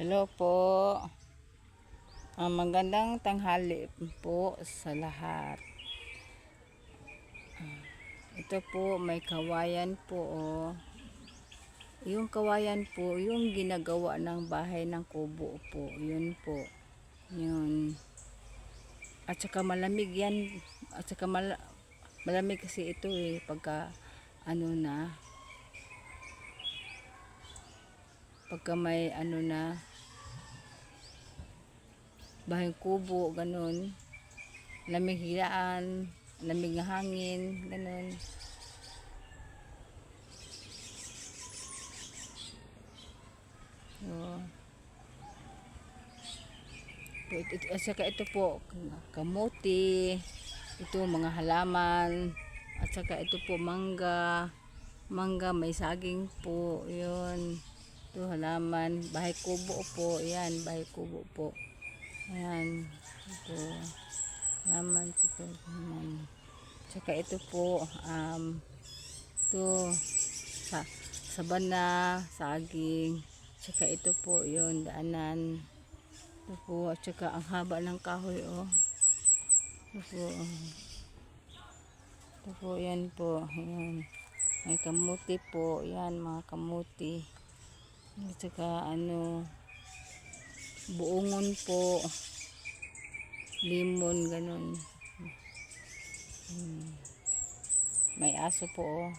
Hello po. Magandang tanghali po sa lahat. Ito po, may kawayan po. Oh. Yung kawayan po, yung ginagawa ng bahay ng kubo po. Yun po. Yun. At saka malamig yan. At saka malamig kasi ito pagka pagka may bahay kubo, ganun. Lamig hilaan, lamig na hangin, ganun. At saka ito po, kamuti, ito mga halaman, at saka ito po mangga, may saging po, yun. Ito halaman, bahay kubo po, yan, bahay kubo po. Ayan, ito, halaman, ito, halaman. Tsaka ito po, ito, sabana, saging, tsaka ito po, yun, daanan. Ito po, at saka ang haba ng kahoy, oh. Ito po, yan po, yan. May kamuti po, yan, mga kamuti. At saka, buongon po, limon, ganun. May aso po, oh.